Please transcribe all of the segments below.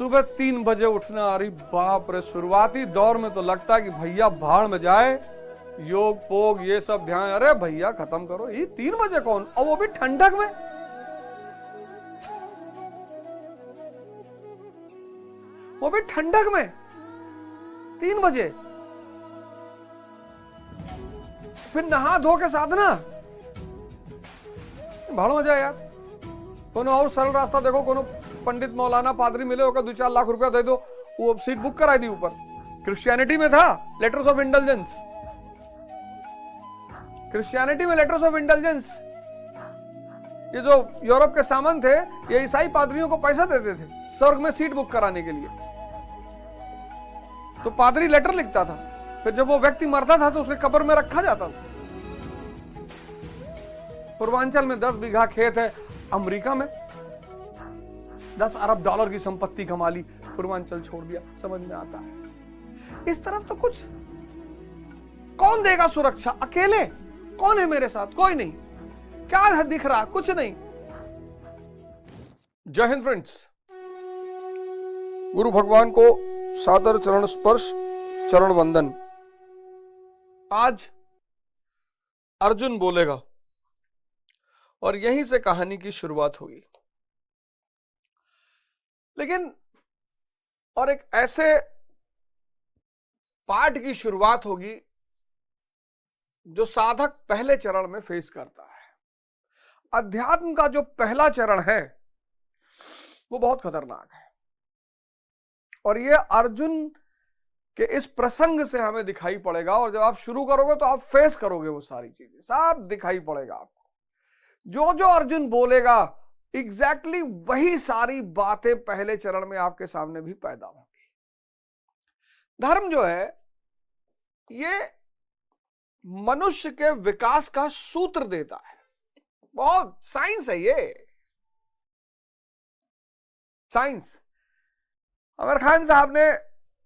सुबह 3 बजे उठना, अरे बाप रे। शुरुआती दौर में तो लगता है कि भैया भाड़ में जाए, योग पोग ये सब ध्यान, अरे भैया खत्म करो। ये 3 बजे कौन, और वो भी ठंडक में। वो भी ठंडक में 3 बजे। फिर नहा धो के साधना, भाड़ में जाए यार। कोनो और सरल रास्ता देखो, कोनो पंडित मौलाना पादरी मिले होगा, 2-4 लाख रुपया दे दो, वो सीट बुक कराई दी ऊपर। क्रिश्चियनिटी में था लेटर्स ऑफ इंटेलिजेंस, क्रिश्चियनिटी में लेटर्स ऑफ इंटेलिजेंस। ये जो यूरोप के सामंत थे, ये ईसाई पादरियों को पैसा देते थे स्वर्ग में सीट बुक कराने के लिए। तो पादरी लेटर लिखता था, फिर जब वो व्यक्ति मरता था तो उसके कब्र में रखा जाता था। पूर्वांचल में 10 बीघा खेत है, अमेरिका में 10 अरब डॉलर की संपत्ति कमा ली, पूर्वांचल छोड़ दिया। समझ में आता है। इस तरफ तो कुछ, कौन देगा सुरक्षा? अकेले कौन है मेरे साथ? कोई नहीं। क्या दिख रहा? कुछ नहीं। जय हिंद फ्रेंड्स। गुरु भगवान को सादर चरण स्पर्श, चरण वंदन। आज अर्जुन बोलेगा और यहीं से कहानी की शुरुआत होगी। लेकिन और एक ऐसे पाठ की शुरुआत होगी जो साधक पहले चरण में फेस करता है। अध्यात्म का जो पहला चरण है वो बहुत खतरनाक है, और ये अर्जुन के इस प्रसंग से हमें दिखाई पड़ेगा। और जब आप शुरू करोगे तो आप फेस करोगे वो सारी चीजें, सब दिखाई पड़ेगा आपको। जो जो अर्जुन बोलेगा एग्जैक्टली वही सारी बातें पहले चरण में आपके सामने भी पैदा होंगी। धर्म जो है ये मनुष्य के विकास का सूत्र देता है। बहुत साइंस है ये, साइंस। आमिर खान साहब ने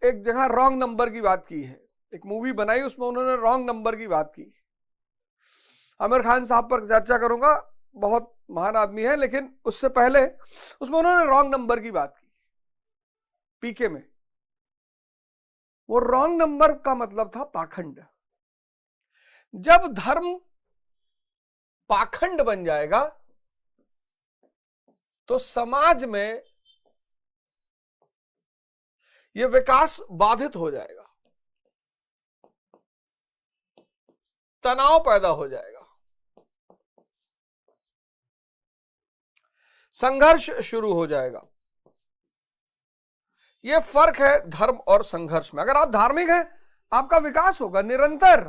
एक जगह रॉन्ग नंबर की बात की है, एक मूवी बनाई, उसमें उन्होंने रॉन्ग नंबर की बात की। आमिर खान साहब पर चर्चा करूंगा, बहुत महान आदमी है, लेकिन उससे पहले उसमें उन्होंने रॉन्ग नंबर की बात की। पीके में वो रॉन्ग नंबर का मतलब था पाखंड। जब धर्म पाखंड बन जाएगा तो समाज में यह विकास बाधित हो जाएगा, तनाव पैदा हो जाएगा, संघर्ष शुरू हो जाएगा। यह फर्क है धर्म और संघर्ष में। अगर आप धार्मिक हैं, आपका विकास होगा निरंतर।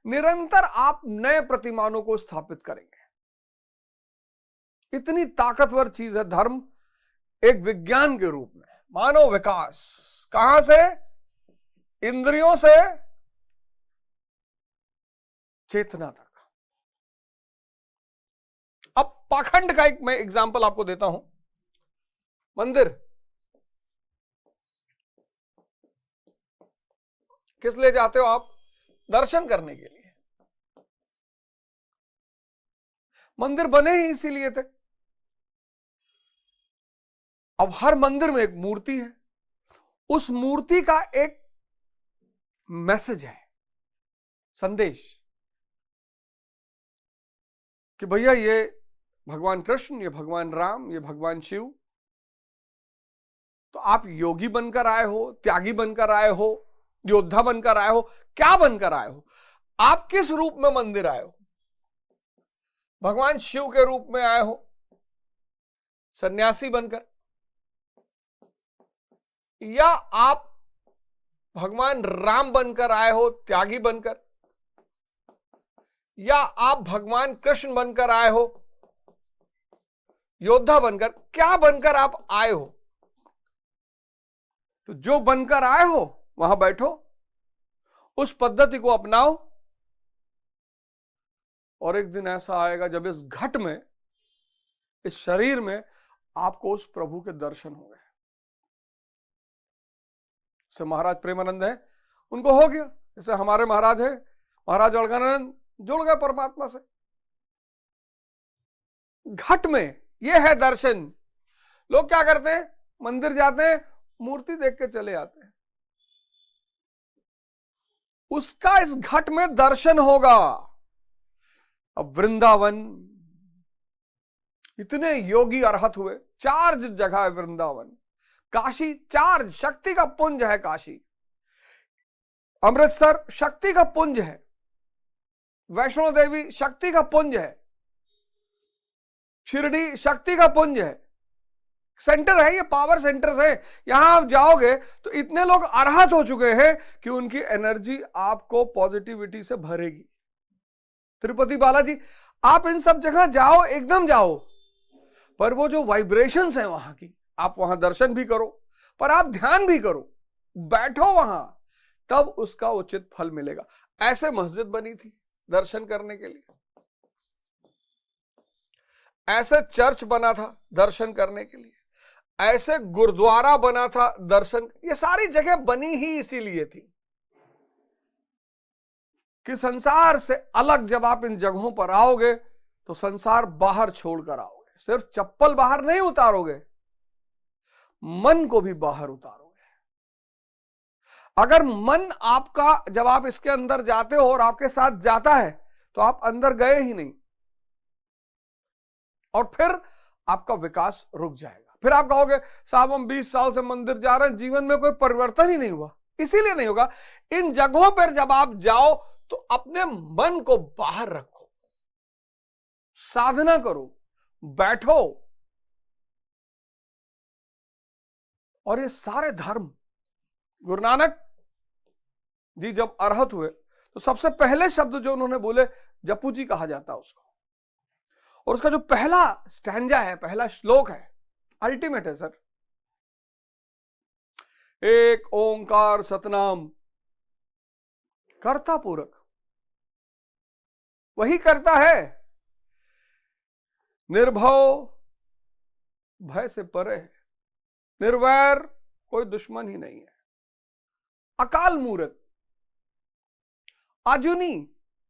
निरंतर आप नए प्रतिमानों को स्थापित करेंगे। इतनी ताकतवर चीज है धर्म, एक विज्ञान के रूप में। मानव विकास कहां से? इंद्रियों से चेतना तक। अब पाखंड का एक मैं एग्जांपल आपको देता हूं। मंदिर किस लिए जाते हो आप? दर्शन करने के लिए। मंदिर बने ही इसीलिए थे। अब हर मंदिर में एक मूर्ति है, उस मूर्ति का एक मैसेज है, संदेश, कि भैया ये भगवान कृष्ण, ये भगवान राम, ये भगवान शिव। तो आप योगी बनकर आए हो, त्यागी बनकर आए हो, योद्धा बनकर आए हो, क्या बनकर आए हो? आप किस रूप में मंदिर आए हो? भगवान शिव के रूप में आए हो, सन्यासी बनकर, या आप भगवान राम बनकर आए हो, त्यागी बनकर, या आप भगवान कृष्ण बनकर आए हो, योद्धा बनकर? क्या बनकर आप आए हो? तो जो बनकर आए हो वहां बैठो, उस पद्धति को अपनाओ, और एक दिन ऐसा आएगा जब इस घट में, इस शरीर में आपको उस प्रभु के दर्शन होंगे। जैसे महाराज प्रेमानंद है, उनको हो गया। जैसे हमारे महाराज है, महाराज अलगानंद, जुड़ गए परमात्मा से। घट में यह है दर्शन। लोग क्या करते हैं? मंदिर जाते हैं, मूर्ति देख के चले आते हैं। उसका इस घट में दर्शन होगा। अब वृंदावन, इतने योगी अरहत हुए, चार्ज जगह है वृंदावन। काशी चार्ज, शक्ति का पुंज है काशी। अमृतसर शक्ति का पुंज है। वैष्णो देवी शक्ति का पुंज है। शिरडी शक्ति का पुंज है, सेंटर है, ये पावर सेंटर्स है। यहां आप जाओगे तो इतने लोग अरहत हो चुके हैं कि उनकी एनर्जी आपको पॉजिटिविटी से भरेगी। तिरुपति बालाजी, आप इन सब जगह जाओ, एकदम जाओ, पर वो जो वाइब्रेशंस हैं वहां की, आप वहां दर्शन भी करो, पर आप ध्यान भी करो, बैठो वहां, तब उसका उचित फल मिलेगा। ऐसे मस्जिद बनी थी दर्शन करने के लिए, ऐसे चर्च बना था दर्शन करने के लिए, ऐसे गुरुद्वारा बना था दर्शन। ये सारी जगह बनी ही इसीलिए थी कि संसार से अलग जब आप इन जगहों पर आओगे तो संसार बाहर छोड़कर आओगे। सिर्फ चप्पल बाहर नहीं उतारोगे, मन को भी बाहर उतारोगे। अगर मन आपका, जब आप इसके अंदर जाते हो और आपके साथ जाता है, तो आप अंदर गए ही नहीं, और फिर आपका विकास रुक जाएगा। फिर आप कहोगे साहब हम 20 साल से मंदिर जा रहे हैं, जीवन में कोई परिवर्तन ही नहीं हुआ। इसीलिए नहीं होगा, इन जगहों पर जब आप जाओ तो अपने मन को बाहर रखो, साधना करो, बैठो। और ये सारे धर्म, गुरु नानक जी जब अरहत हुए तो सबसे पहले शब्द जो उन्होंने बोले, जपू जी कहा जाता है उसको। और उसका जो पहला स्टैंजा है, पहला श्लोक है, अल्टीमेट है सर। एक ओंकार सतनाम कर्ता पूरक, वही करता है, निर्भव भय से परे है, निर्वैर कोई दुश्मन ही नहीं है, अकाल मूरत, आजुनी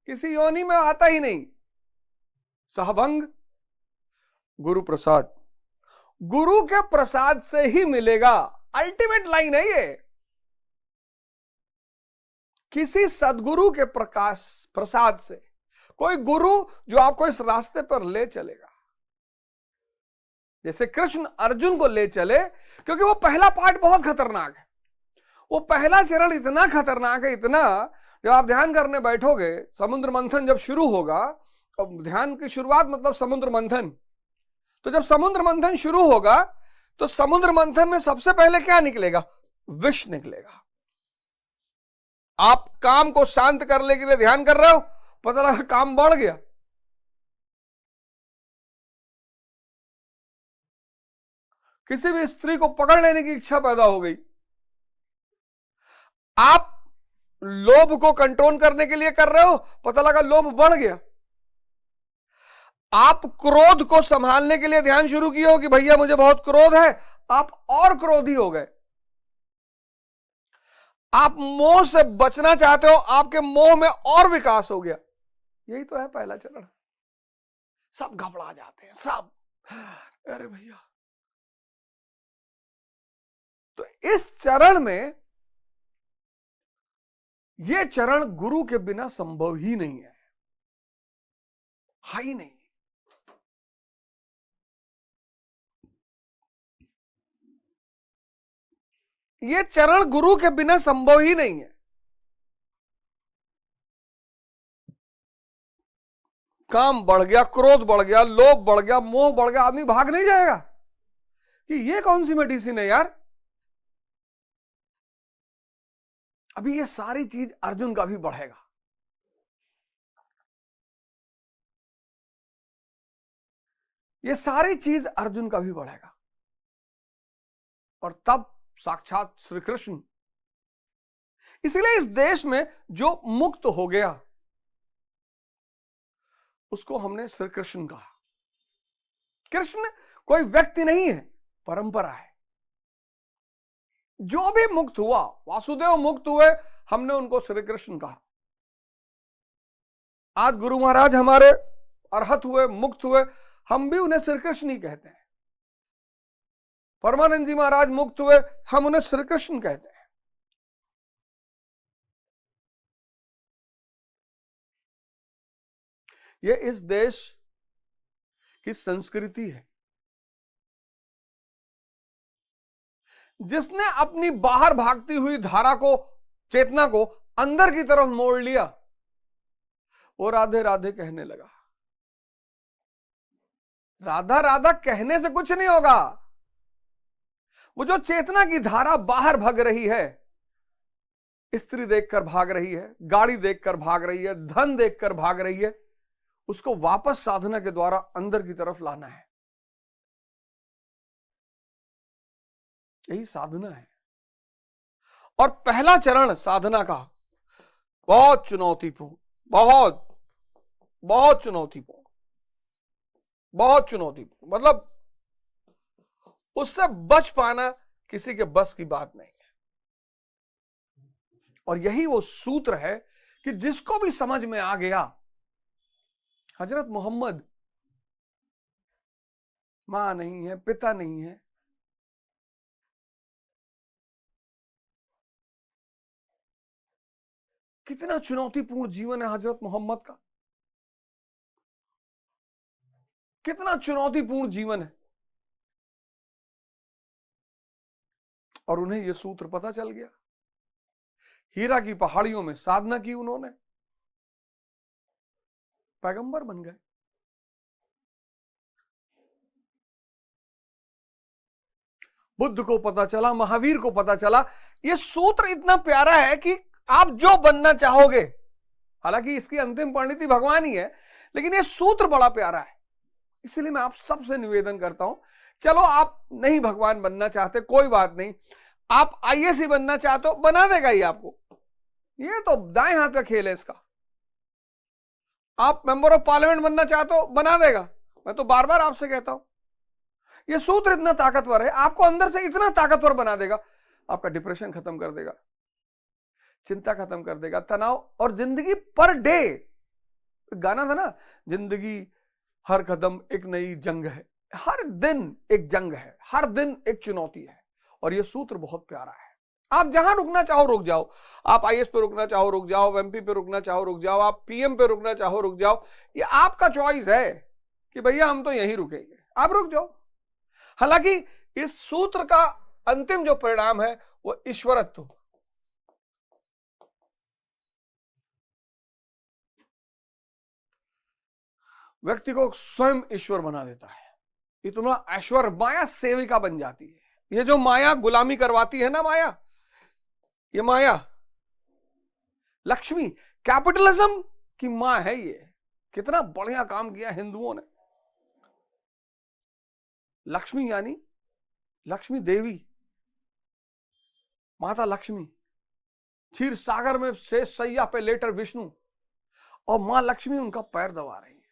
किसी योनि में आता ही नहीं, सहभंग गुरु प्रसाद, गुरु के प्रसाद से ही मिलेगा। अल्टीमेट लाइन है ये, किसी सदगुरु के प्रकाश प्रसाद से, कोई गुरु जो आपको इस रास्ते पर ले चलेगा। जैसे कृष्ण अर्जुन को ले चले, क्योंकि वो पहला पार्ट बहुत खतरनाक है, वो पहला चरण इतना खतरनाक है, इतना, जब आप ध्यान करने बैठोगे, समुद्र मंथन जब शुरू होगा, अब ध्यान की शुरुआत मतलब समुद्र मंथन, तो जब समुद्र मंथन शुरू होगा तो समुद्र मंथन में सबसे पहले क्या निकलेगा? विष निकलेगा। आप काम को शांत करने के लिए ध्यान कर रहे हो, पता लगा काम बढ़ गया। किसी भी स्त्री को पकड़ लेने की इच्छा पैदा हो गई, आप लोभ को कंट्रोल करने के लिए कर रहे हो, पता लगा लोभ बढ़ गया। आप क्रोध को संभालने के लिए ध्यान शुरू किए हो कि भैया मुझे बहुत क्रोध है, आप और क्रोधी हो गए। आप मोह से बचना चाहते हो, आपके मोह में और विकास हो गया। यही तो है पहला चरण। सब घबरा जाते हैं, सब, अरे भैया। तो इस चरण में, यह चरण गुरु के बिना संभव ही नहीं है, ही नहीं। यह चरण गुरु के बिना संभव ही नहीं है। काम बढ़ गया, क्रोध बढ़ गया, लोभ बढ़ गया, मोह बढ़ गया, आदमी भाग नहीं जाएगा कि ये कौन सी मेडिसिन है यार। अभी ये सारी चीज अर्जुन का भी बढ़ेगा। ये सारी चीज अर्जुन का भी बढ़ेगा, और तब साक्षात श्री कृष्ण। इसलिए इस देश में जो मुक्त हो गया उसको हमने श्री कृष्ण कहा। कृष्ण कोई व्यक्ति नहीं है, परंपरा है। जो भी मुक्त हुआ, वासुदेव मुक्त हुए, हमने उनको श्री कृष्ण कहा। आज गुरु महाराज हमारे अरहत हुए, मुक्त हुए, हम भी उन्हें श्री कृष्ण ही कहते हैं। परमानंद जी महाराज मुक्त हुए, हम उन्हें श्री कृष्ण कहते हैं। ये इस देश की संस्कृति है। जिसने अपनी बाहर भागती हुई धारा को, चेतना को अंदर की तरफ मोड़ लिया, वो राधे राधे कहने लगा। राधा राधा कहने से कुछ नहीं होगा। वो जो चेतना की धारा बाहर भाग रही है, स्त्री देखकर भाग रही है, गाड़ी देखकर भाग रही है, धन देखकर भाग रही है, उसको वापस साधना के द्वारा अंदर की तरफ लाना है। यही साधना है। और पहला चरण साधना का बहुत चुनौतीपूर्ण, बहुत बहुत चुनौतीपूर्ण, बहुत चुनौतीपूर्ण, मतलब उससे बच पाना किसी के बस की बात नहीं है। और यही वो सूत्र है कि जिसको भी समझ में आ गया, हजरत मोहम्मद मां नहीं है, पिता नहीं है, कितना चुनौतीपूर्ण जीवन है हजरत मोहम्मद का, कितना चुनौतीपूर्ण जीवन है। और उन्हें यह सूत्र पता चल गया। हीरा की पहाड़ियों में साधना की उन्होंने, पैगंबर बन गए। बुद्ध को पता चला, महावीर को पता चला। यह सूत्र इतना प्यारा है कि आप जो बनना चाहोगे, हालांकि इसकी अंतिम परिणति भगवान ही है, लेकिन यह सूत्र बड़ा प्यारा है। इसलिए मैं आप सबसे निवेदन करता हूं, चलो आप नहीं भगवान बनना चाहते, कोई बात नहीं, आप आईएएस ही बनना चाहते हो, बना देगा ये आपको। ये तो दाएं हाथ का खेल है इसका। आप मेंबर ऑफ पार्लियामेंट बनना चाहते हो, बना देगा। मैं तो बार बार आपसे कहता हूं, ये सूत्र इतना ताकतवर है, आपको अंदर से इतना ताकतवर बना देगा। आपका डिप्रेशन खत्म कर देगा, चिंता खत्म कर देगा, तनाव। और जिंदगी पर डे, गाना था ना, जिंदगी हर कदम एक नई जंग है, हर दिन एक जंग है, हर दिन एक चुनौती है। और यह सूत्र बहुत प्यारा है। आप जहां रुकना चाहो रुक जाओ, आप आईएएस पे रुकना चाहो रुक जाओ, एमपी पे रुकना चाहो रुक जाओ, आप पीएम पे रुकना चाहो रुक जाओ, ये आपका चॉइस है कि भैया हम तो यहीं रुकेंगे, आप रुक जाओ। हालांकि इस सूत्र का अंतिम जो परिणाम है वो ईश्वरत्व, व्यक्ति को स्वयं ईश्वर बना देता है। ये तुम्हारा ऐश्वर्य, माया सेविका बन जाती है। ये जो माया गुलामी करवाती है ना, माया, ये माया लक्ष्मी, कैपिटलिज्म की मां है। ये कितना बढ़िया काम किया हिंदुओं ने। लक्ष्मी यानी लक्ष्मी देवी, माता लक्ष्मी, क्षीर सागर में शेष सैया पे लेटर विष्णु, और मां लक्ष्मी उनका पैर दबा रही है।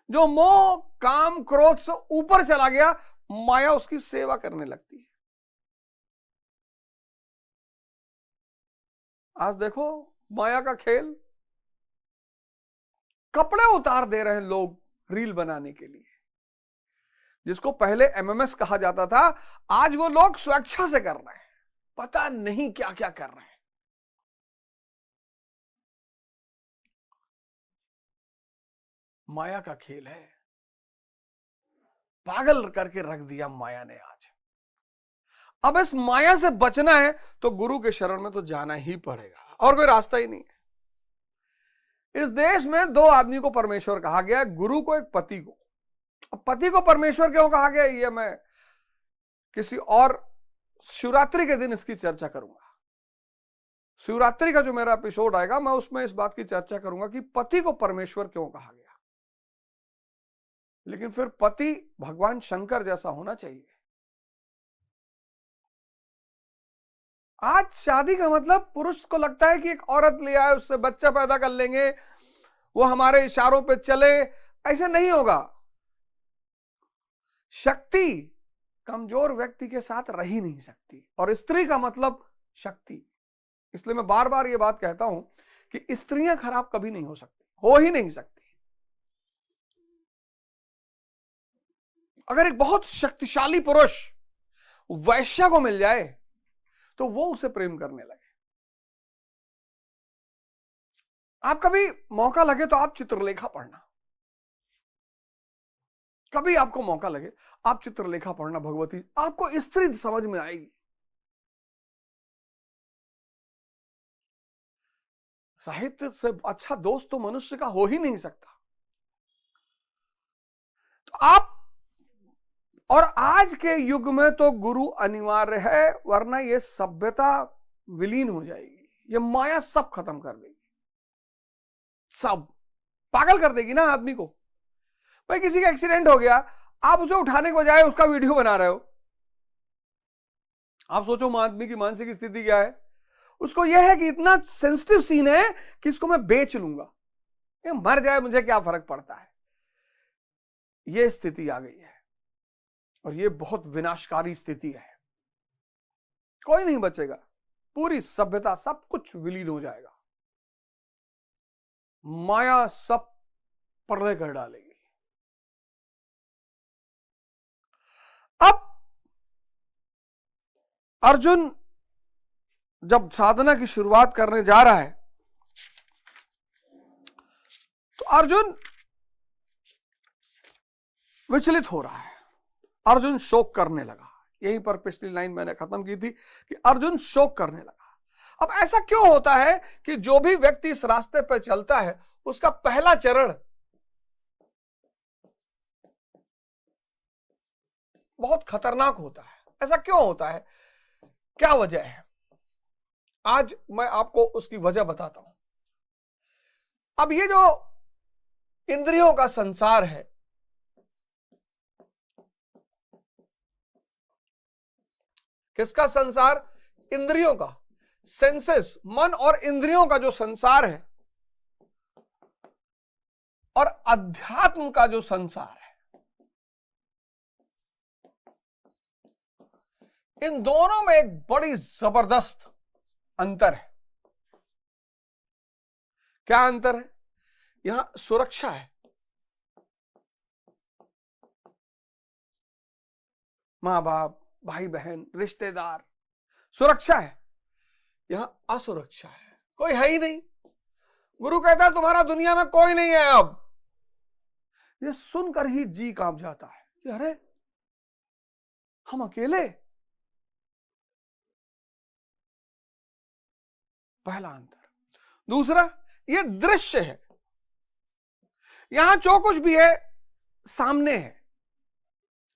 जो मोह काम क्रोध से ऊपर चला गया, माया उसकी सेवा करने लगती है। आज देखो माया का खेल, कपड़े उतार दे रहे हैं लोग रील बनाने के लिए। जिसको पहले एमएमएस कहा जाता था, आज वो लोग स्वेच्छा से कर रहे हैं, पता नहीं क्या क्या कर रहे हैं। माया का खेल है, पागल करके रख दिया माया ने आज। अब इस माया से बचना है तो गुरु के शरण में तो जाना ही पड़ेगा, और कोई रास्ता ही नहीं है। इस देश में दो आदमी को परमेश्वर कहा गया, गुरु को, एक पति को। अब पति को परमेश्वर क्यों कहा गया, ये मैं किसी और शिवरात्रि के दिन इसकी चर्चा करूंगा। शिवरात्रि का जो मेरा एपिसोड आएगा, मैं उसमें इस बात की चर्चा करूंगा कि पति को परमेश्वर क्यों कहा गया। लेकिन फिर पति भगवान शंकर जैसा होना चाहिए। आज शादी का मतलब पुरुष को लगता है कि एक औरत ले आए, उससे बच्चा पैदा कर लेंगे, वो हमारे इशारों पे चले। ऐसे नहीं होगा। शक्ति कमजोर व्यक्ति के साथ रह ही नहीं सकती, और स्त्री का मतलब शक्ति। इसलिए मैं बार बार ये बात कहता हूं कि स्त्रियां खराब कभी नहीं हो सकती, हो ही नहीं सकती। अगर एक बहुत शक्तिशाली पुरुष वैश्या को मिल जाए तो वो उसे प्रेम करने लगे। आप कभी मौका लगे तो आप चित्रलेखा पढ़ना, कभी आपको मौका लगे आप चित्रलेखा पढ़ना भगवती, आपको स्त्री समझ में आएगी। साहित्य से अच्छा दोस्त तो मनुष्य का हो ही नहीं सकता। तो आप, और आज के युग में तो गुरु अनिवार्य है, वरना ये सभ्यता विलीन हो जाएगी, ये माया सब खत्म कर देगी, सब पागल कर देगी ना आदमी को। भाई किसी का एक्सीडेंट हो गया, आप उसे उठाने को जाए उसका वीडियो बना रहे हो, आप सोचो आदमी की मानसिक स्थिति क्या है। उसको यह है कि इतना सेंसिटिव सीन है कि इसको मैं बेच लूंगा, ये मर जाए मुझे क्या फर्क पड़ता है। ये स्थिति आ गई है और ये बहुत विनाशकारी स्थिति है, कोई नहीं बचेगा, पूरी सभ्यता सब कुछ विलीन हो जाएगा, माया सब पर्दे कर डालेगी। अब अर्जुन जब साधना की शुरुआत करने जा रहा है तो अर्जुन विचलित हो रहा है, अर्जुन शोक करने लगा। यहीं पर पिछली लाइन मैंने खत्म की थी कि अर्जुन शोक करने लगा। अब ऐसा क्यों होता है कि जो भी व्यक्ति इस रास्ते पर चलता है उसका पहला चरण बहुत खतरनाक होता है? ऐसा क्यों होता है, क्या वजह है? आज मैं आपको उसकी वजह बताता हूं। अब ये जो इंद्रियों का संसार है, किसका संसार? इंद्रियों का, सेंसेस, मन और इंद्रियों का जो संसार है, और अध्यात्म का जो संसार है, इन दोनों में एक बड़ी जबरदस्त अंतर है। क्या अंतर है? यहां सुरक्षा है, मां बाप, भाई बहन, रिश्तेदार, सुरक्षा है। यहां असुरक्षा है, कोई है ही नहीं। गुरु कहता है तुम्हारा दुनिया में कोई नहीं है। अब ये सुनकर ही जी कांप जाता है कि अरे हम अकेले। पहला अंतर। दूसरा, ये दृश्य है, यहां जो कुछ भी है सामने है,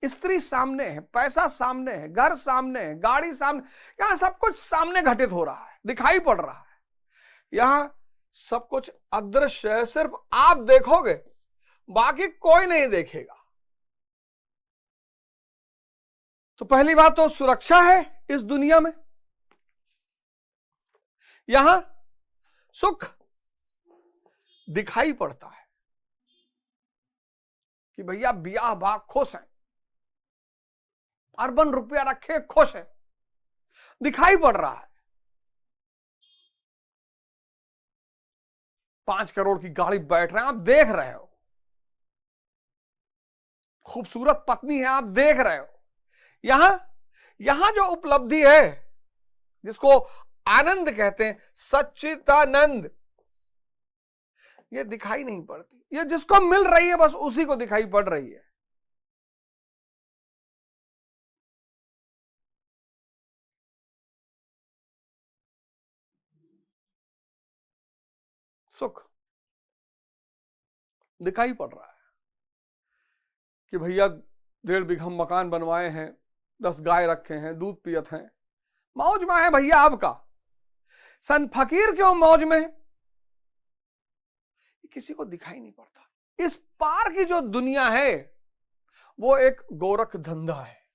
स्त्री सामने है, पैसा सामने है, घर सामने है, गाड़ी सामने, यहां सब कुछ सामने घटित हो रहा है, दिखाई पड़ रहा है। यहां सब कुछ अदृश्य है, सिर्फ आप देखोगे, बाकी कोई नहीं देखेगा। तो पहली बात तो सुरक्षा है इस दुनिया में। यहां सुख दिखाई पड़ता है कि भैया ब्याह बाग खुश है, अरबन रुपया रखे खुश है, दिखाई पड़ रहा है। 5 करोड़ की गाड़ी बैठ रहे हैं, आप देख रहे हो, खूबसूरत पत्नी है, आप देख रहे हो। यहां जो उपलब्धि है, जिसको आनंद कहते हैं, सच्चिदानंद, ये दिखाई नहीं पड़ती। ये जिसको मिल रही है बस उसी को दिखाई पड़ रही है। सुख दिखाई पड़ रहा है कि भैया 1.5 बीघा मकान बनवाए हैं, 10 गाय रखे हैं, दूध पियत हैं, मौज में है भैया आपका। सन फकीर क्यों मौज में? किसी को दिखाई नहीं पड़ता। इस पार की जो दुनिया है वो एक गोरख धंधा है,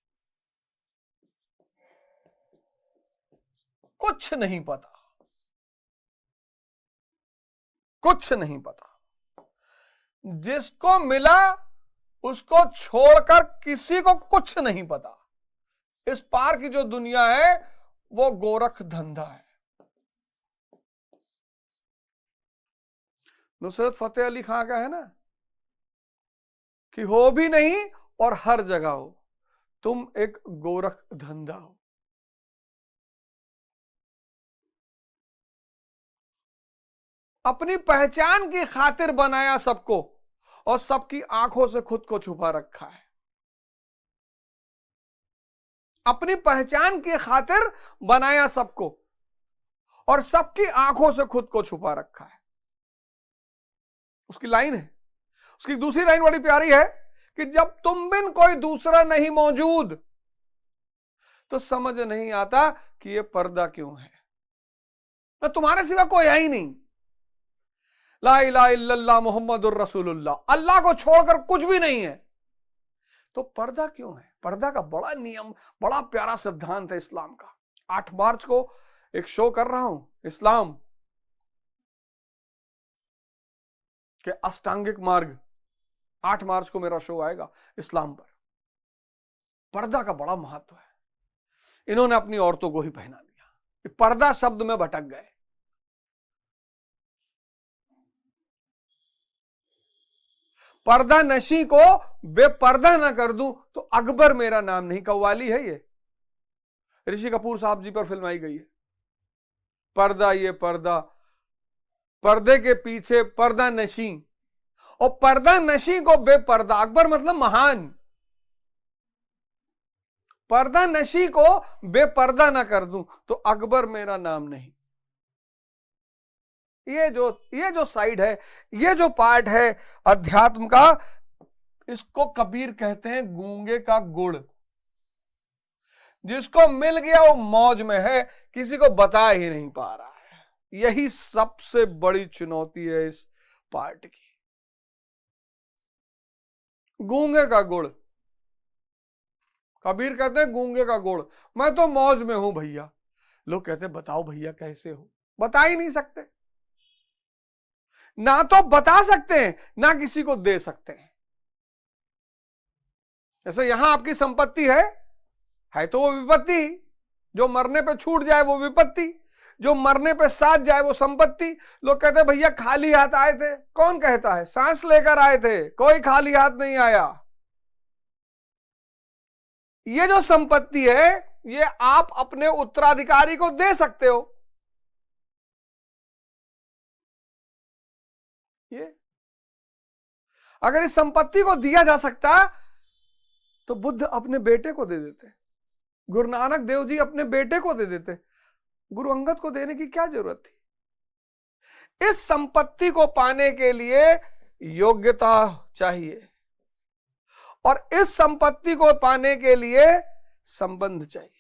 कुछ नहीं पता, कुछ नहीं पता। जिसको मिला उसको छोड़कर किसी को कुछ नहीं पता। इस पार की जो दुनिया है वो गोरख धंधा है। नुसरत फतेह अली खां का है ना कि हो भी नहीं और हर जगह हो, तुम एक गोरख धंधा हो। अपनी पहचान की खातिर बनाया सबको और सबकी आंखों से खुद को छुपा रखा है। अपनी पहचान की खातिर बनाया सबको और सबकी आंखों से खुद को छुपा रखा है। उसकी लाइन है, उसकी दूसरी लाइन बड़ी प्यारी है कि जब तुम बिन कोई दूसरा नहीं मौजूद तो समझ नहीं आता कि ये पर्दा क्यों है। तो तुम्हारे सिवा कोई है ही नहीं। ला इलाहा इल्लल्लाह मुहम्मदुर रसूलुल्लाह, अल्लाह को छोड़कर कुछ भी नहीं है, तो पर्दा क्यों है? पर्दा का बड़ा नियम, बड़ा प्यारा सिद्धांत है इस्लाम का। 8 मार्च को एक शो कर रहा हूं, इस्लाम के अष्टांगिक मार्ग। 8 मार्च को मेरा शो आएगा इस्लाम पर। पर्दा का बड़ा महत्व है। इन्होंने अपनी औरतों को ही पहना दिया, पर्दा शब्द में भटक गए। पर्दा नशी को बेपर्दा ना कर दूं तो अकबर मेरा नाम नहीं। कव्वाली है ये, ऋषि कपूर साहब जी पर फिल्म आई गई है। पर्दा ये पर्दा, पर्दे के पीछे पर्दा नशी, और पर्दा नशी को बेपर्दा, अकबर मतलब महान, पर्दा नशी को बेपर्दा ना कर दूं तो अकबर मेरा नाम नहीं। ये जो साइड है, ये जो पार्ट है अध्यात्म का, इसको कबीर कहते हैं गूंगे का गुड़। जिसको मिल गया वो मौज में है, किसी को बता ही नहीं पा रहा है। यही सबसे बड़ी चुनौती है इस पार्ट की। गूंगे का गुड़, कबीर कहते हैं गूंगे का गुड़। मैं तो मौज में हूं भैया। लोग कहते हैं बताओ भैया कैसे हो? बता ही नहीं सकते, ना तो बता सकते हैं ना किसी को दे सकते हैं। जैसे यहां आपकी संपत्ति है तो वो विपत्ति, जो मरने पे छूट जाए वो विपत्ति, जो मरने पे साथ जाए वो संपत्ति। लोग कहते हैं भैया खाली हाथ आए थे। कौन कहता है? सांस लेकर आए थे, कोई खाली हाथ नहीं आया। ये जो संपत्ति है ये आप अपने उत्तराधिकारी को दे सकते हो। ये अगर इस संपत्ति को दिया जा सकता तो बुद्ध अपने बेटे को दे देते, गुरु नानक देव जी अपने बेटे को दे देते, गुरु अंगद को देने की क्या जरूरत थी? इस संपत्ति को पाने के लिए योग्यता चाहिए और इस संपत्ति को पाने के लिए संबंध चाहिए।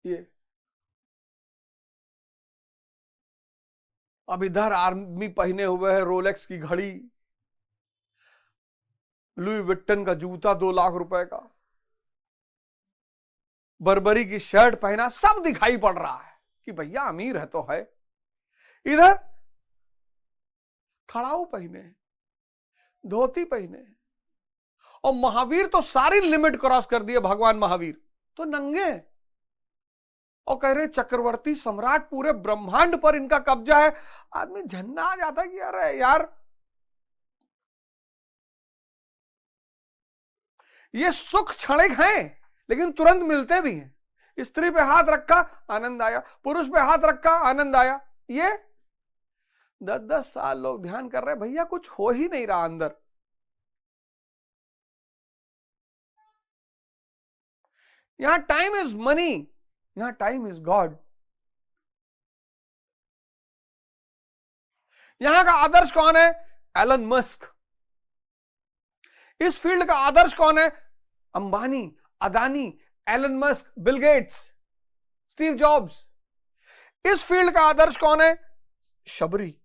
ये अब इधर आर्मी पहने हुए है, रोलेक्स की घड़ी, लुई विट्टन का जूता 2 लाख रुपए का, बर्बरी की शर्ट पहना, सब दिखाई पड़ रहा है कि भैया अमीर है तो है। इधर खड़ाऊ पहने, धोती पहने, और महावीर तो सारी लिमिट क्रॉस कर दिए। भगवान महावीर तो नंगे और कह रहे चक्रवर्ती सम्राट, पूरे ब्रह्मांड पर इनका कब्जा है। आदमी झन्ना आ जाता है कि अरे यार, ये सुख क्षणिक हैं लेकिन तुरंत मिलते भी हैं। स्त्री पे हाथ रखा आनंद आया, पुरुष पे हाथ रखा आनंद आया। ये 10-10 साल लोग ध्यान कर रहे, भैया कुछ हो ही नहीं रहा अंदर। यहां टाइम इज मनी, यहां टाइम इज गॉड। यहां का आदर्श कौन है? Elon Musk. इस फील्ड का आदर्श कौन है? Ambani, Adani, Elon Musk, Bill Gates, Steve Jobs. इस फील्ड का आदर्श कौन है? शबरी।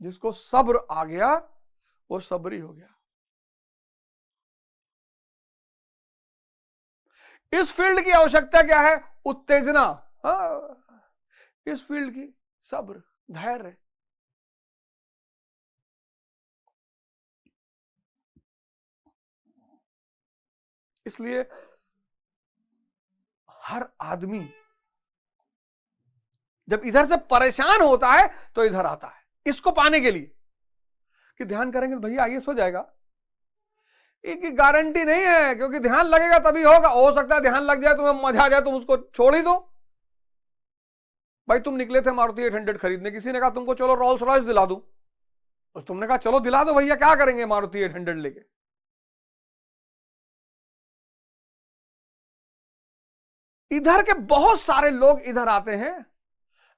जिसको सब्र आ गया वो सबरी हो गया। इस फील्ड की आवश्यकता क्या है? उत्तेजना। इस फील्ड की सब्र, धैर्य। इसलिए हर आदमी जब इधर से परेशान होता है तो इधर आता है इसको पाने के लिए कि ध्यान करेंगे तो भैया आईएएस हो जाएगा। इसकी गारंटी नहीं है, क्योंकि ध्यान लगेगा तभी होगा। हो सकता है ध्यान लग जाए, तुम्हें मजा आ जाए, तुम उसको छोड़ ही दो। भाई तुम निकले थे मारुति 800 खरीदने, किसी ने कहा तुमको चलो रोल्स रॉयस दिला दूं, और तुमने कहा चलो दिला दो भैया, क्या करेंगे मारुति 800 लेके। इधर के बहुत सारे लोग इधर आते हैं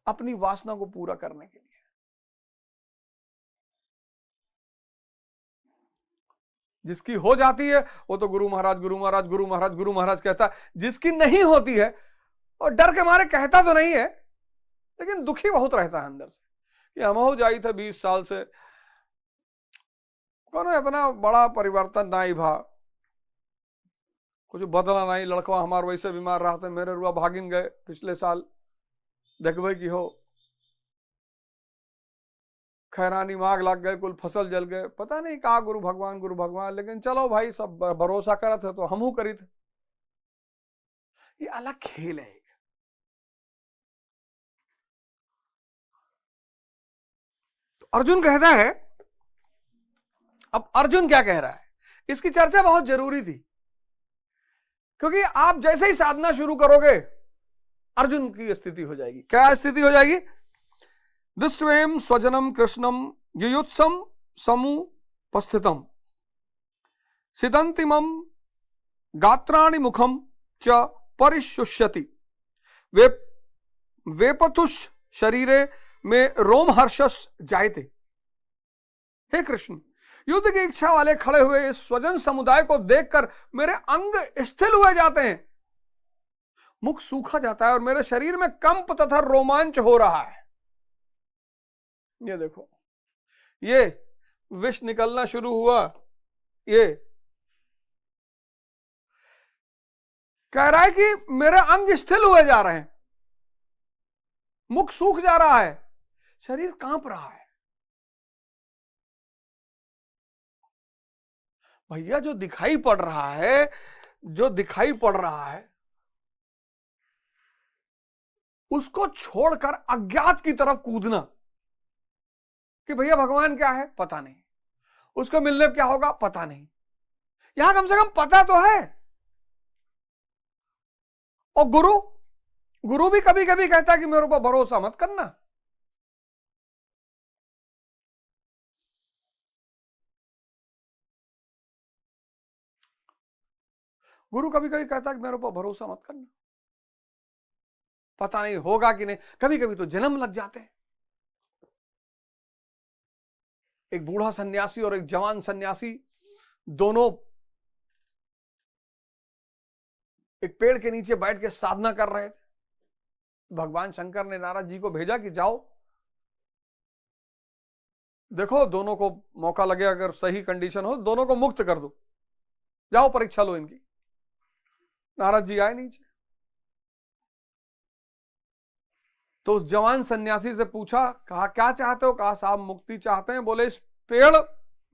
अपनी वासना को पूरा करने के लिए। जिसकी हो जाती है वो तो गुरु महाराज गुरु महाराज गुरु महाराज गुरु महाराज कहता है, जिसकी नहीं होती है और डर के मारे कहता तो नहीं है, लेकिन दुखी बहुत रहता है अंदर से कि हम हो जाई थे 20 साल से, कौन इतना बड़ा परिवर्तन नहीं भा, कुछ बदला नहीं, लड़का हमारा वैसे बीमार रहा था, मेरे रुआ भागिन गए पिछले साल, देखबे की हो खैरानी माग लग गए, कुल फसल जल गए, पता नहीं कहा गुरु भगवान, लेकिन चलो भाई सब भरोसा करा थे तो हमहू करी थे। ये अलग खेल है। तो अर्जुन कहता है, अब अर्जुन क्या कह रहा है, इसकी चर्चा बहुत जरूरी थी, क्योंकि आप जैसे ही साधना शुरू करोगे अर्जुन की स्थिति हो जाएगी। क्या स्थिति हो जाएगी? दृष्टवेम स्वजनम कृष्णम युयुत्सम समुपस्थितम सिदंतिमम गात्राणि मुखम च परिशुष्यति वे वेपथुष शरीरे में रोमहर्षस जायते। हे कृष्ण, युद्ध की इच्छा वाले खड़े हुए इस स्वजन समुदाय को देखकर मेरे अंग स्थिर हुए जाते हैं, मुख सूखा जाता है और मेरे शरीर में कंप तथा रोमांच हो रहा है। ये देखो, ये विष निकलना शुरू हुआ, ये कह रहा है कि मेरे अंग स्थिर हुए जा रहे हैं, मुख सूख जा रहा है, शरीर कांप रहा है। भैया जो दिखाई पड़ रहा है, जो दिखाई पड़ रहा है उसको छोड़कर अज्ञात की तरफ कूदना कि भैया भगवान क्या है पता नहीं, उसको मिलने क्या होगा पता नहीं, यहां कम से कम पता तो है। और गुरु भी कभी कभी कहता है कि मेरे ऊपर भरोसा मत करना। गुरु कभी कभी कहता है कि मेरे ऊपर भरोसा मत करना, पता नहीं होगा कि नहीं। कभी कभी तो जन्म लग जाते हैं। एक बूढ़ा सन्यासी और एक जवान सन्यासी दोनों एक पेड़ के नीचे बैठ के साधना कर रहे थे। भगवान शंकर ने नारद जी को भेजा कि जाओ देखो, दोनों को मौका लगे, अगर सही कंडीशन हो दोनों को मुक्त कर दो, जाओ परीक्षा लो इनकी। नारद जी आए नीचे, तो उस जवान सन्यासी से पूछा, कहा क्या चाहते हो? कहा साहब मुक्ति चाहते हैं। बोले इस पेड़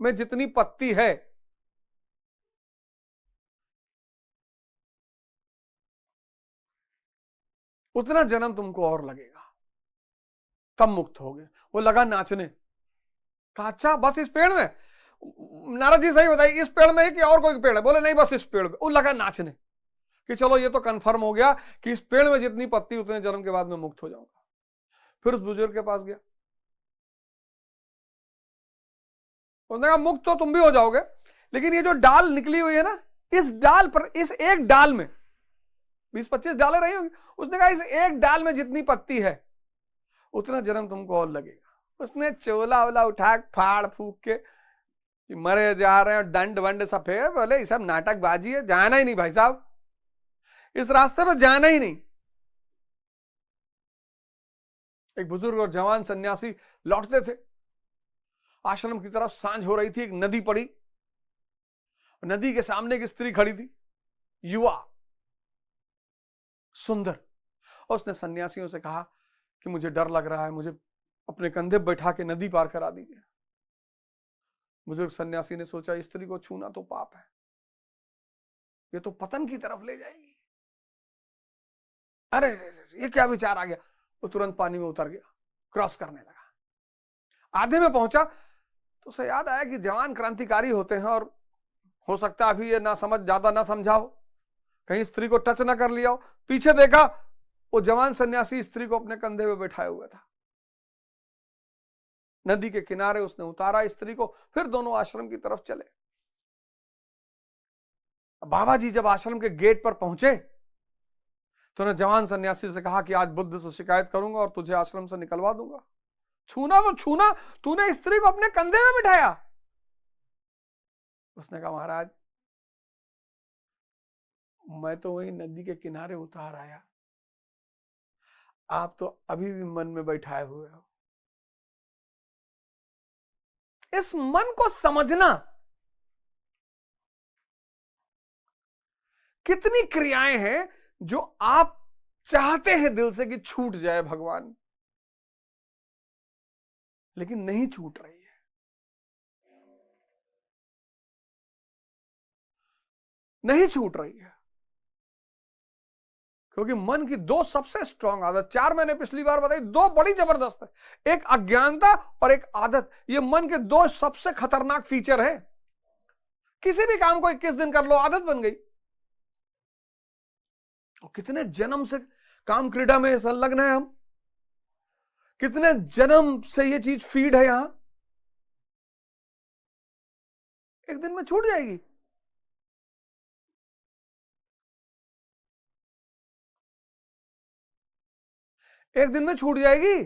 में जितनी पत्ती है उतना जन्म तुमको और लगेगा, तब मुक्त हो गए। वो लगा नाचने। कहा अच्छा बस इस पेड़ में? नारद जी सही बताइए, इस पेड़ में है कि और कोई पेड़ है? बोले नहीं बस इस पेड़ में। वो लगा नाचने कि चलो ये तो कंफर्म हो गया कि इस पेड़ में जितनी पत्ती उतने जन्म के बाद में मुक्त हो जाऊंगा। फिर उस बुजुर्ग के पास गया, उसने कहा मुक्त तो तुम भी हो जाओगे, लेकिन ये जो डाल निकली हुई है ना, इस डाल पर, इस एक डाल में 20-25 डालें रही होंगी, उसने कहा इस एक डाल में जितनी पत्ती है उतना जन्म तुमको और लगेगा। उसने चोला वोला उठा फाड़ फूक के कि मरे जा रहे हैं, दंड वंड सफेद, बोले ये सब नाटकबाजी है, जाना ही नहीं भाई साहब, इस रास्ते पर जाना ही नहीं। एक बुजुर्ग और जवान सन्यासी लौटते थे आश्रम की तरफ। सांझ हो रही थी, एक नदी पड़ी, नदी के सामने एक स्त्री खड़ी थी, युवा सुंदर। और उसने सन्यासियों से कहा कि मुझे डर लग रहा है, मुझे अपने कंधे बैठा के नदी पार करा दीजिए। बुजुर्ग सन्यासी ने सोचा स्त्री को छूना तो पाप है, ये तो पतन की तरफ ले जाएगी। अरे ये क्या विचार आ गया, वो तुरंत पानी में उतर गया, क्रॉस करने लगा। आधे में पहुंचा तो उसे याद आया कि जवान क्रांतिकारी होते हैं और हो सकता है अभी ये ना समझ, ज्यादा ना समझाओ, कहीं स्त्री को टच ना कर लिया हो। पीछे देखा, वो जवान सन्यासी स्त्री को अपने कंधे पे बैठाए हुआ था। नदी के किनारे उसने उतारा स्त्री को, फिर दोनों आश्रम की तरफ चले। बाबा जी जब आश्रम के गेट पर पहुंचे तो ने जवान सन्यासी से कहा कि आज बुद्ध से शिकायत करूंगा और तुझे आश्रम से निकलवा दूंगा। छूना तो छूना, तूने स्त्री को अपने कंधे में बिठाया। उसने कहा महाराज मैं तो वही नदी के किनारे उतार आया, आप तो अभी भी मन में बैठाए हुए हो। इस मन को समझना, कितनी क्रियाएं हैं जो आप चाहते हैं दिल से कि छूट जाए भगवान, लेकिन नहीं छूट रही है। नहीं छूट रही है क्योंकि मन की दो सबसे स्ट्रांग आदत, चार मैंने पिछली बार बताई, दो बड़ी जबरदस्त है, एक अज्ञानता और एक आदत। ये मन के दो सबसे खतरनाक फीचर हैं। किसी भी काम को 21 दिन कर लो, आदत बन गई। और कितने जन्म से काम क्रीड़ा में संलग्न है हम, कितने जन्म से ये चीज फीड है यहां, एक दिन में छूट जाएगी। एक दिन में छूट जाएगी।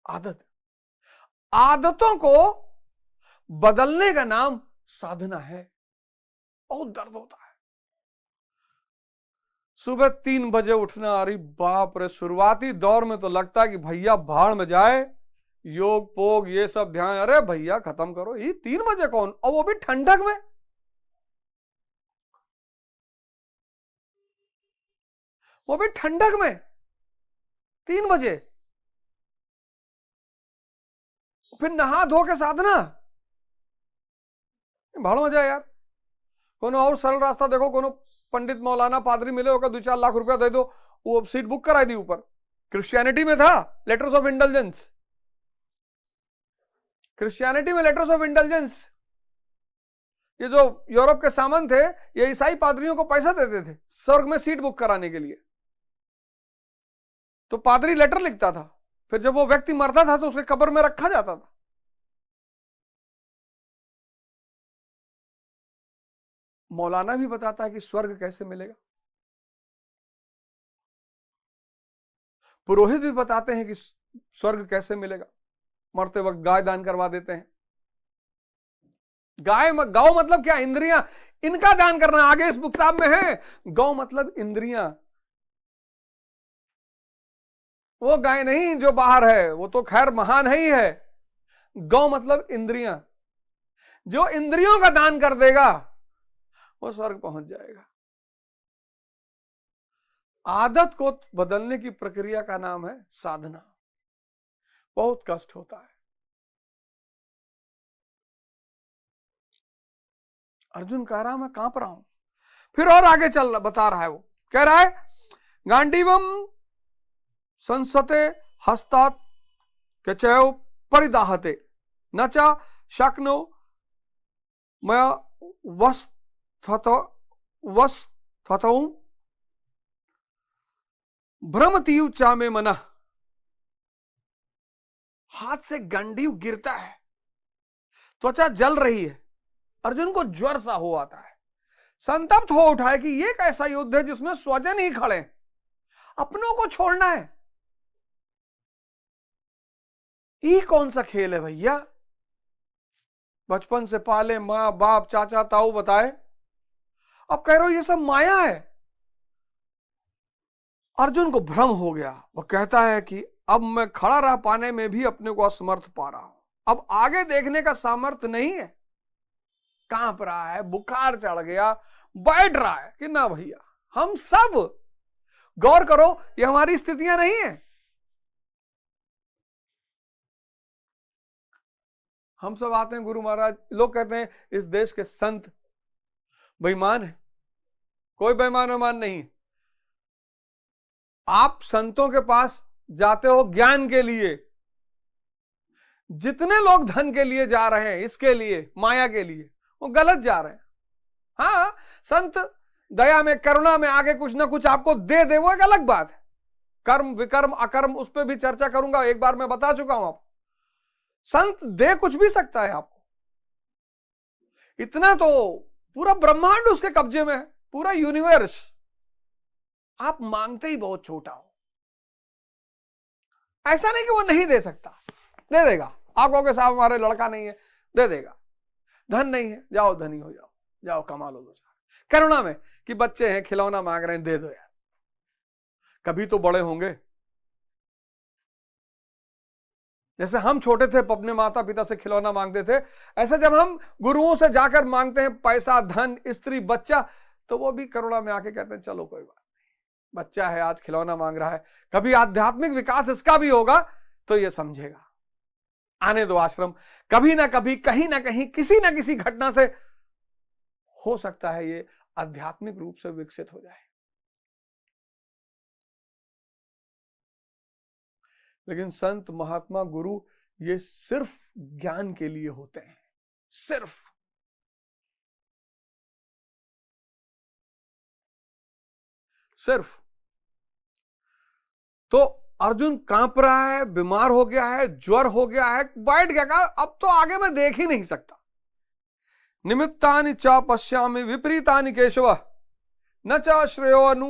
आदत, आदतों को बदलने का नाम साधना है। बहुत दर्द होता है। सुबह 3 बजे उठना, अरे बाप रे, शुरुआती दौर में तो लगता है कि भैया भाड़ में जाए, योग पोग ये सब ध्यान, अरे भैया खत्म करो, ये 3 बजे कौन, और वो भी ठंडक में, वो भी ठंडक में 3 बजे, फिर नहा धो के साधना, भाड़ में जाए यार। कोनो और सरल रास्ता देखो, कोनो पंडित मौलाना पादरी मिले होगा, 2-4 लाख रुपया दे दो, वो सीट बुक करा दी ऊपर। क्रिश्चियनिटी में था लेटर्स ऑफ इंटेलिजेंस, क्रिश्चियनिटी में लेटर्स ऑफ इंटेलिजेंस, ये जो यूरोप के सामंत थे ये ईसाई पादरियों को पैसा देते थे स्वर्ग में सीट बुक कराने के लिए। तो पादरी लेटर लिखता था, फिर जब वो व्यक्ति मरता था तो उसके कब्र में रखा जाता था। मौलाना भी बताता है कि स्वर्ग कैसे मिलेगा, पुरोहित भी बताते हैं कि स्वर्ग कैसे मिलेगा। मरते वक्त गाय दान करवा देते हैं। गौ मतलब क्या, इंद्रियां, इनका दान करना आगे इस किताब में है। गौ मतलब इंद्रियां, वो गाय नहीं जो बाहर है, वो तो खैर महान है ही है। गौ मतलब इंद्रियां, जो इंद्रियों का दान कर देगा वो स्वर्ग पहुंच जाएगा। आदत को बदलने की प्रक्रिया का नाम है साधना। बहुत कष्ट होता है। अर्जुन कह रहा मैं कांप रहा हूं। फिर और आगे चल बता रहा है, वो कह रहा है गांडीवम संसते हस्तात कचैव परिदाहते न च शक्नो मैं वस्तथौ भ्रमतीव चा में मना। हाथ से गंडीव गिरता है, त्वचा जल रही है, अर्जुन को ज्वर सा हो आता है, संतप्त हो उठा है कि ये कैसा युद्ध है जिसमें स्वजन ही खड़े, अपनों को छोड़ना है। ये कौन सा खेल है भैया, बचपन से पाले मां बाप चाचा ताऊ बताए, अब कह रहे हो ये सब माया है। अर्जुन को भ्रम हो गया। वह कहता है कि अब मैं खड़ा रह पाने में भी अपने को असमर्थ पा रहा हूं, अब आगे देखने का सामर्थ्य नहीं है। कांप रहा है, बुखार चढ़ गया, बैठ रहा है कि ना भैया, हम सब गौर करो ये हमारी स्थितियां नहीं है। हम सब आते हैं गुरु महाराज, लोग कहते हैं इस देश के संत बेईमान है, कोई बेईमान नहीं। आप संतों के पास जाते हो ज्ञान के लिए, जितने लोग धन के लिए जा रहे हैं, इसके लिए, माया के लिए, वो गलत जा रहे हैं। हाँ, संत दया में, करुणा में आगे कुछ ना कुछ आपको दे दे, वो एक अलग बात है। कर्म विकर्म अकर्म, उस पर भी चर्चा करूंगा, एक बार मैं बता चुका हूं आपको। संत दे कुछ भी सकता है आपको, इतना तो पूरा ब्रह्मांड उसके कब्जे में है, पूरा यूनिवर्स। आप मांगते ही बहुत छोटा हो। ऐसा नहीं कि वो नहीं दे सकता, दे देगा। आप कहोगे साहब हमारे लड़का नहीं है, दे देगा। धन नहीं है, जाओ धनी हो जाओ, जाओ कमा लो 2 चार। करुणा में कि बच्चे हैं, खिलौना मांग रहे हैं, दे दो यार, कभी तो बड़े होंगे। जैसे हम छोटे थे अपने माता पिता से खिलौना मांगते थे, ऐसे जब हम गुरुओं से जाकर मांगते हैं पैसा, धन, स्त्री, बच्चा, तो वो भी करुणा में आके कहते हैं चलो कोई बात नहीं, बच्चा है आज खिलौना मांग रहा है, कभी आध्यात्मिक विकास इसका भी होगा तो ये समझेगा। आने दो आश्रम, कभी ना कभी, कहीं ना कहीं, किसी ना किसी घटना से हो सकता है ये आध्यात्मिक रूप से विकसित हो जाए। लेकिन संत, महात्मा, गुरु ये सिर्फ ज्ञान के लिए होते हैं, सिर्फ। तो अर्जुन कांप रहा है, बीमार हो गया है, ज्वर हो गया है, बैठ गया, कहा अब तो आगे मैं देख ही नहीं सकता। निमित्तानि च पश्यामि विपरीतानि केशव, न च श्रेयो अनु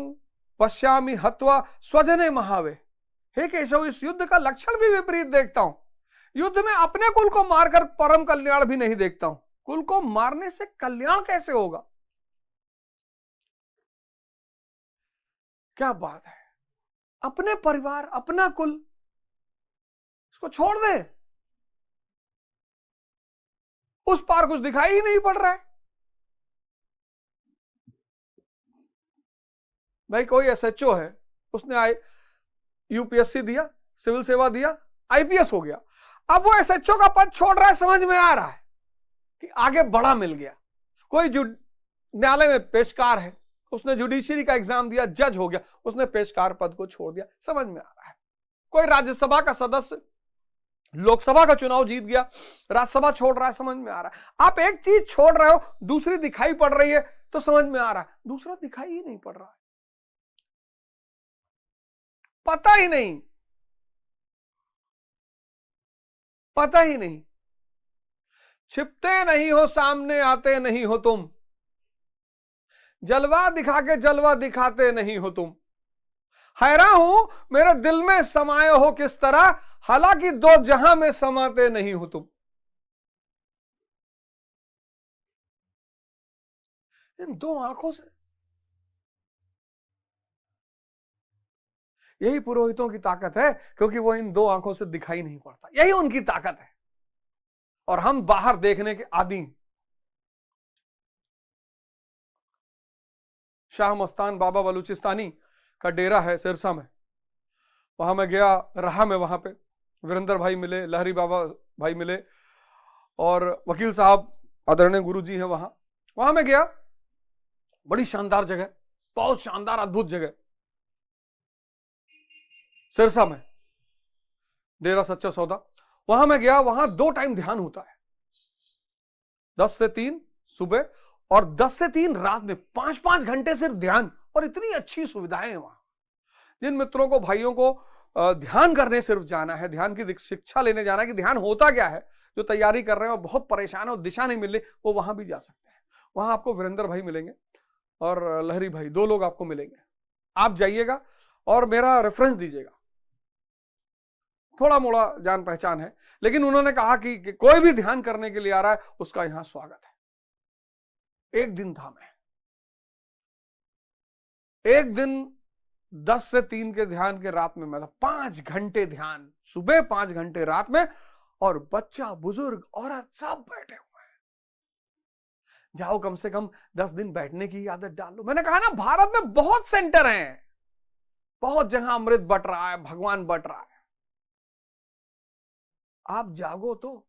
पश्यामि हत्वा स्वजने महावे। हे केशव, इस युद्ध का लक्षण भी विपरीत देखता हूं। युद्ध में अपने कुल को मारकर परम कल्याण भी नहीं देखता हूं। कुल को मारने से कल्याण कैसे होगा? क्या बात है, अपने परिवार, अपना कुल, इसको छोड़ दे, उस पार कुछ दिखाई ही नहीं पड़ रहा है। भाई कोई एसएचओ है, उसने यूपीएससी दिया, सिविल सेवा दिया, आईपीएस हो गया, अब वो एसएचओ का पद छोड़ रहा है, समझ में आ रहा है कि आगे बड़ा मिल गया। कोई न्यायालय में पेशकार है, उसने जुडिशरी का एग्जाम दिया, जज हो गया, उसने पेशकार पद को छोड़ दिया, समझ में आ रहा है। कोई राज्यसभा का सदस्य लोकसभा का चुनाव जीत गया, राज्यसभा छोड़ रहा है, समझ में आ रहा है। आप एक चीज छोड़ रहे हो, दूसरी दिखाई पड़ रही है तो समझ में आ रहा है, दूसरा दिखाई ही नहीं पड़ रहा है, पता ही नहीं, पता ही नहीं। छिपते नहीं हो, सामने आते नहीं हो तुम, जलवा दिखा के जलवा दिखाते नहीं हो तुम। हैरान हूं मेरे दिल में समाये हो किस तरह, हालांकि 2 जहां में समाते नहीं हो तुम। इन 2 आंखों से, यही पुरोहितों की ताकत है, क्योंकि वो इन 2 आंखों से दिखाई नहीं पड़ता, यही उनकी ताकत है। और हम बाहर देखने के आदी। शाह मस्तान बाबा बलूचिस्तानी का डेरा है सिरसा में, वहां मैं गया, रहा मैं वहां पे। वीरेंद्र भाई मिले, लहरी बाबा भाई मिले, और वकील साहब आदरणीय गुरु जी है वहां। वहां मैं गया, बड़ी शानदार जगह, बहुत शानदार अद्भुत जगह, सिरसा में डेरा सच्चा सौदा। वहां मैं गया, वहां 2 टाइम ध्यान होता है, 10 से 3 सुबह और 10 से 3 रात में, 5-5 घंटे सिर्फ ध्यान, और इतनी अच्छी सुविधाएं हैं वहां। जिन मित्रों को, भाइयों को ध्यान करने सिर्फ जाना है, ध्यान की शिक्षा लेने जाना है कि ध्यान होता क्या है, जो तैयारी कर रहे हैं और बहुत परेशान है और दिशा नहीं मिल रही, वो वहां भी जा सकते हैं। वहां आपको वीरेंद्र भाई मिलेंगे और लहरी भाई, 2 लोग आपको मिलेंगे। आप जाइएगा और मेरा रेफरेंस दीजिएगा, थोड़ा मोड़ा जान पहचान है, लेकिन उन्होंने कहा कि कोई भी ध्यान करने के लिए आ रहा है, उसका यहां स्वागत है। एक दिन था मैं, एक दिन 10 से 3 के ध्यान के रात में मैं था, 5 घंटे ध्यान, सुबह 5 घंटे रात में, और बच्चा, बुजुर्ग, औरत सब बैठे हुए हैं। जाओ कम से कम 10 दिन बैठने की आदत डाल लो। मैंने कहा ना, भारत में बहुत सेंटर हैं, बहुत जगह अमृत बट रहा है, भगवान बट रहा है। आप जागो तो।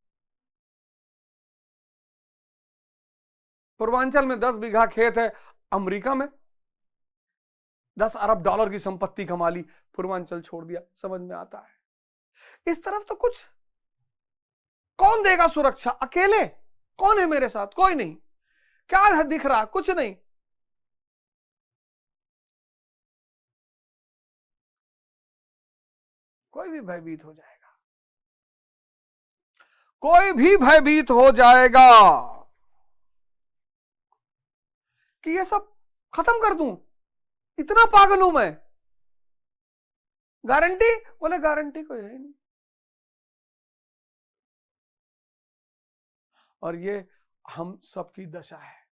पूर्वांचल में 10 बीघा खेत है, अमेरिका में 10 अरब डॉलर की संपत्ति कमा ली, पूर्वांचल छोड़ दिया। समझ में आता है। इस तरफ तो कुछ, कौन देगा सुरक्षा? अकेले कौन है मेरे साथ? कोई नहीं। क्या है दिख रहा? कुछ नहीं। कोई भी भयभीत हो जाएगा, कोई भी भयभीत हो जाएगा कि ये सब खत्म कर दूं, इतना पागल हूं मैं। गारंटी? बोले गारंटी कोई है नहीं। और ये हम सबकी दशा है।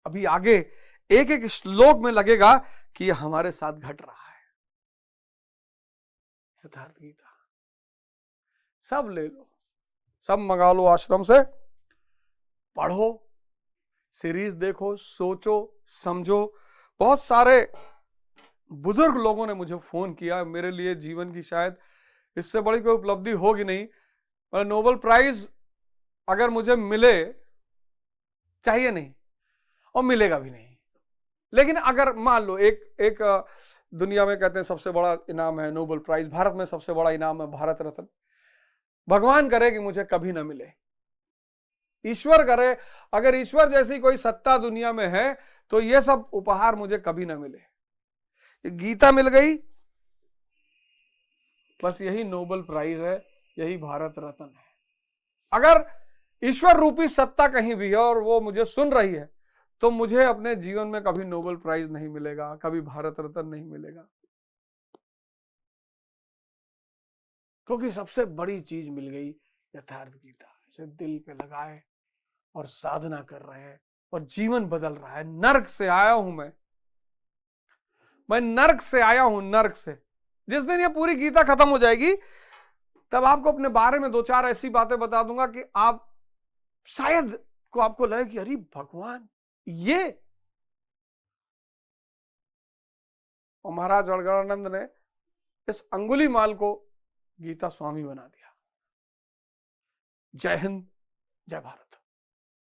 अभी आगे एक एक श्लोक में लगेगा कि ये हमारे साथ घट रहा है। यथार्थ गीता सब ले लो, सब मंगा लो आश्रम से, पढ़ो, सीरीज देखो, सोचो, समझो। बहुत सारे बुजुर्ग लोगों ने मुझे फोन किया, मेरे लिए जीवन की शायद इससे बड़ी कोई उपलब्धि होगी नहीं। नोबेल प्राइज अगर मुझे मिले, चाहिए नहीं और मिलेगा भी नहीं, लेकिन अगर मान लो एक दुनिया में कहते हैं सबसे बड़ा इनाम है नोबेल प्राइज, भारत में सबसे बड़ा इनाम है भारत रत्न। भगवान करे कि मुझे कभी ना मिले, ईश्वर करे, अगर ईश्वर जैसी कोई सत्ता दुनिया में है तो ये सब उपहार मुझे कभी ना मिले। गीता मिल गई, बस यही नोबेल प्राइज है, यही भारत रत्न है। अगर ईश्वर रूपी सत्ता कहीं भी है और वो मुझे सुन रही है, तो मुझे अपने जीवन में कभी नोबेल प्राइज नहीं मिलेगा, कभी भारत रत्न नहीं मिलेगा, क्योंकि सबसे बड़ी चीज मिल गई, यथार्थ गीता। इसे दिल पे लगाए और साधना कर रहे हैं और जीवन बदल रहा है। नर्क से आया हूं मैं नर्क से आया हूं, नर्क से। जिस दिन ये पूरी गीता खत्म हो जाएगी, तब आपको अपने बारे में 2-4 ऐसी बातें बता दूंगा कि आप शायद को आपको लगे कि अरे भगवान ये। और महाराज गणगानंद ने इस अंगुलीमाल को गीता स्वामी बना दिया। जय हिंद, जय भारत।